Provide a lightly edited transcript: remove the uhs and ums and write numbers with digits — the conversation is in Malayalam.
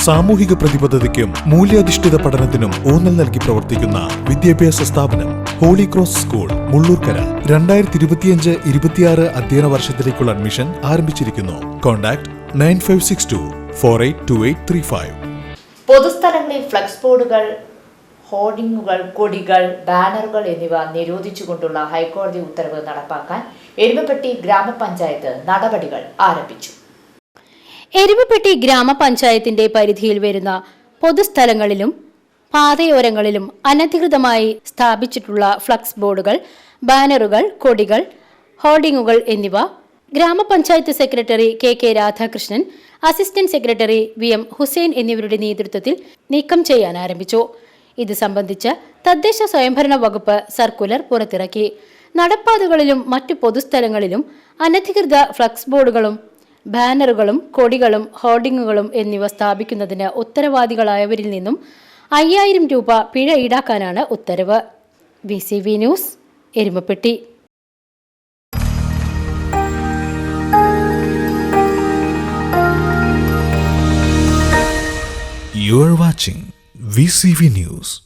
സാമൂഹിക പ്രതിബദ്ധതയ്ക്കും മൂല്യാധിഷ്ഠിത പഠനത്തിനും ഊന്നൽ നൽകി പ്രവർത്തിക്കുന്ന വിദ്യാഭ്യാസ സ്ഥാപനം ഹോളി ക്രോസ് സ്കൂൾ മുള്ളൂർക്കര. 2025-26 അധ്യയന വർഷത്തിലേക്കുള്ള അഡ്മിഷൻ ആരംഭിച്ചിരിക്കുന്നു. കോൺടാക്ട് 9562482835. പൊതുസ്ഥലങ്ങളിൽ ഫ്ലക്സ് ബോർഡുകൾ, ഹോർഡിംഗുകൾ, കൊടികൾ, ബാനറുകൾ എന്നിവ നിരോധിച്ചുകൊണ്ടുള്ള ഹൈക്കോടതി ഉത്തരവ് നടപ്പാക്കാൻ എരുമപ്പെട്ടി ഗ്രാമപഞ്ചായത്ത് നടപടികൾ ആരംഭിച്ചു. എരുമപ്പെട്ടി ഗ്രാമപഞ്ചായത്തിന്റെ പരിധിയിൽ വരുന്ന പൊതുസ്ഥലങ്ങളിലും പാതയോരങ്ങളിലും അനധികൃതമായി സ്ഥാപിച്ചിട്ടുള്ള ഫ്ലക്സ് ബോർഡുകൾ, ബാനറുകൾ, കൊടികൾ, ഹോർഡിംഗുകൾ എന്നിവ ഗ്രാമപഞ്ചായത്ത് secretary K Radhakrishnan, assistant secretary VM Hussain എന്നിവരുടെ നേതൃത്വത്തിൽ നീക്കം ചെയ്യാൻ ആരംഭിച്ചു. ഇത് സംബന്ധിച്ച് തദ്ദേശ സ്വയംഭരണ വകുപ്പ് സർക്കുലർ പുറത്തിറക്കി. നടപ്പാതകളിലും മറ്റു പൊതുസ്ഥലങ്ങളിലും അനധികൃത ഫ്ലക്സ് ബോർഡുകളും ബാനറുകളും കൊടികളും ഹോർഡിംഗുകളും എന്നിവ സ്ഥാപിക്കുന്നതിന് ഉത്തരവാദികളായവരിൽ നിന്നും 5000 രൂപ പിഴ ഈടാക്കാനാണ് ഉത്തരവ്. VCV news, Erumapetty. You are watching VCV News.